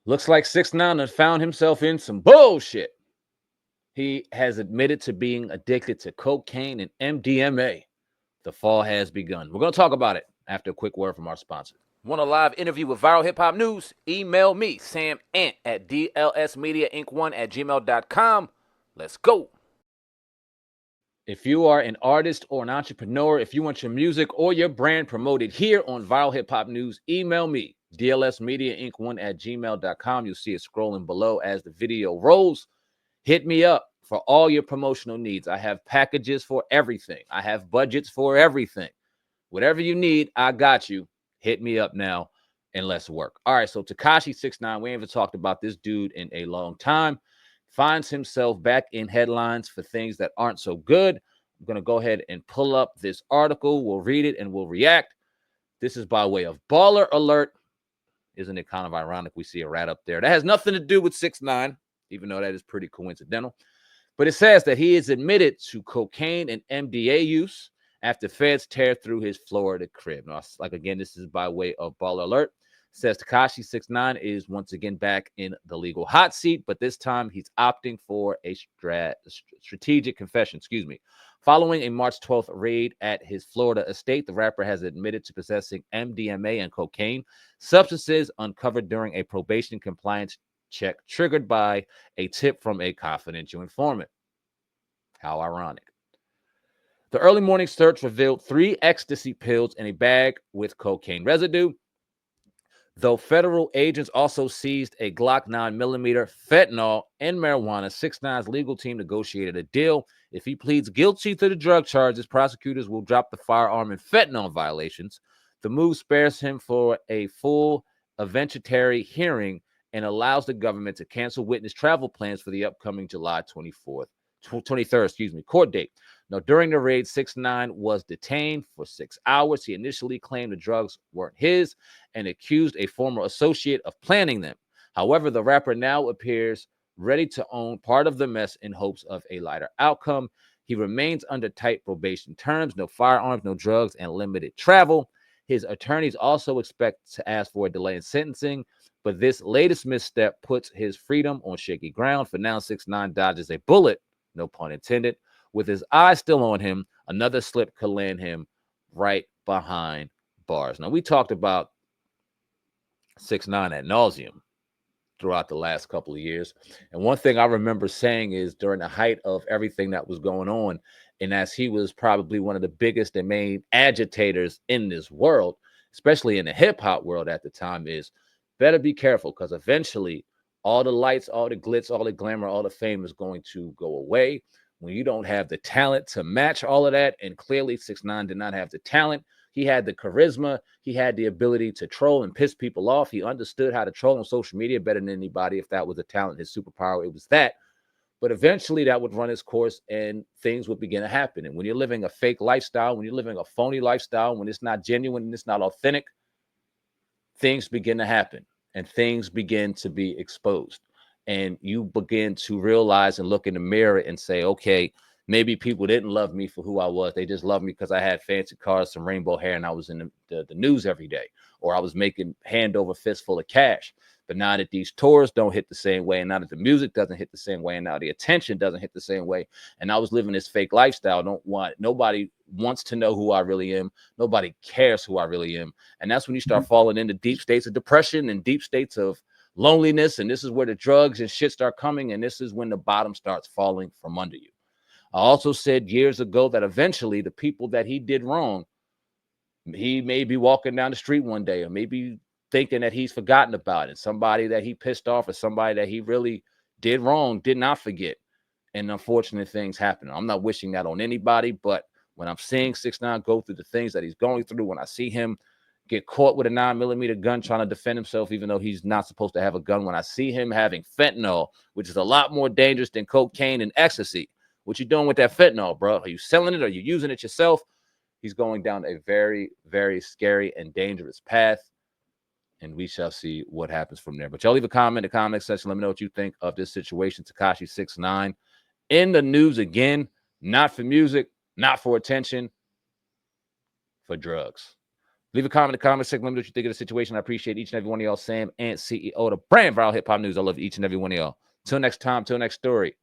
Looks like 6ix9ine has found himself in some bullshit. He has admitted to being addicted to cocaine and MDMA. The fall has begun. We're going to talk about it after a quick word from our sponsor. Want a live interview with Viral Hip Hop News? Email me, Sam Ant, at dlsmediainc1 at gmail.com. Let's go. If you are an artist or an entrepreneur, if you want your music or your brand promoted here on Viral Hip Hop News, email me, dlsmediainc1 at gmail.com. You'll see it scrolling below as the video rolls. Hit me up for all your promotional needs. I have packages for everything. I have budgets for everything. Whatever you need, I got you. Hit me up now and let's work. All right, so Tekashi 6ix9ine, we haven't talked about this dude in a long time. Finds himself back in headlines for things that aren't so good. I'm going to go ahead and pull up this article. We'll read it and we'll react. This is by way of Baller Alert. Isn't it kind of ironic we see a rat up there? That has nothing to do with 6ix9ine, even though that is pretty coincidental. But it says that he is admitted to cocaine and MDA use after feds tear through his Florida crib. Now, like again, this is by way of Baller Alert. It says Tekashi 6ix9ine is once again back in the legal hot seat, but this time he's opting for a strategic confession. Following a March 12th raid at his Florida estate, the rapper has admitted to possessing MDMA and cocaine, substances uncovered during a probation compliance check triggered by a tip from a confidential informant. How ironic. The early morning search revealed 3 ecstasy pills in a bag with cocaine residue. Though federal agents also seized a Glock 9mm, fentanyl, and marijuana, 6ix9ine's legal team negotiated a deal. If he pleads guilty to the drug charges, prosecutors will drop the firearm and fentanyl violations. The move spares him for a full evidentiary hearing and allows the government to cancel witness travel plans for the upcoming July 23rd, court date. Now, during the raid, 6ix9ine was detained for 6 hours. He initially claimed the drugs weren't his and accused a former associate of planning them. However, the rapper now appears ready to own part of the mess in hopes of a lighter outcome. He remains under tight probation terms, no firearms, no drugs, and limited travel. His attorneys also expect to ask for a delay in sentencing, but this latest misstep puts his freedom on shaky ground. For now, 6ix9ine dodges a bullet, no pun intended. With his eyes still on him, another slip could land him right behind bars. Now, we talked about 6ix9ine ad nauseum throughout the last couple of years. And one thing I remember saying is during the height of everything that was going on, and as he was probably one of the biggest and main agitators in this world, especially in the hip hop world at the time, is better be careful because eventually all the lights, all the glitz, all the glamour, all the fame is going to go away when you don't have the talent to match all of that. And clearly 6ix9ine did not have the talent. He had the charisma. He had the ability to troll and piss people off. He understood how to troll on social media better than anybody. If that was a talent, his superpower, it was that. But eventually that would run its course and things would begin to happen. And when you're living a fake lifestyle, when you're living a phony lifestyle, when it's not genuine and it's not authentic, things begin to happen and things begin to be exposed. And you begin to realize and look in the mirror and say, okay, maybe people didn't love me for who I was. They just loved me because I had fancy cars, some rainbow hair, and I was in the news every day, or I was making hand over fist full of cash. But now that these tours don't hit the same way, and now that the music doesn't hit the same way, and now the attention doesn't hit the same way, and I was living this fake lifestyle, nobody wants to know who I really am. Nobody cares who I really am. And that's when you start falling into deep states of depression and deep states of loneliness. And this is where the drugs and shit start coming. And this is when the bottom starts falling from under you. I also said years ago that eventually the people that he did wrong, he may be walking down the street one day or maybe thinking that he's forgotten about it. Somebody that he pissed off or somebody that he really did wrong did not forget. And unfortunate things happen. I'm not wishing that on anybody, but when I'm seeing 6ix9ine go through the things that he's going through, when I see him get caught with a 9mm gun trying to defend himself, even though he's not supposed to have a gun, when I see him having fentanyl, which is a lot more dangerous than cocaine and ecstasy, what you doing with that fentanyl, bro? Are you selling it? Are you using it yourself? He's going down a very, very scary and dangerous path, and we shall see what happens from there. But y'all leave a comment in the comment section. Let me know what you think of this situation. Tekashi 6ix9ine in the news again, not for music, not for attention, for drugs. Leave a comment in the comment section. Let me know what you think of the situation. I appreciate each and every one of y'all. Sam and CEO of the brand Viral Hip Hop News. I love each and every one of y'all. Till next time, till next story.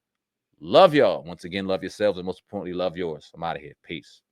Love y'all. Once again, love yourselves, and most importantly, love yours. I'm out of here. Peace.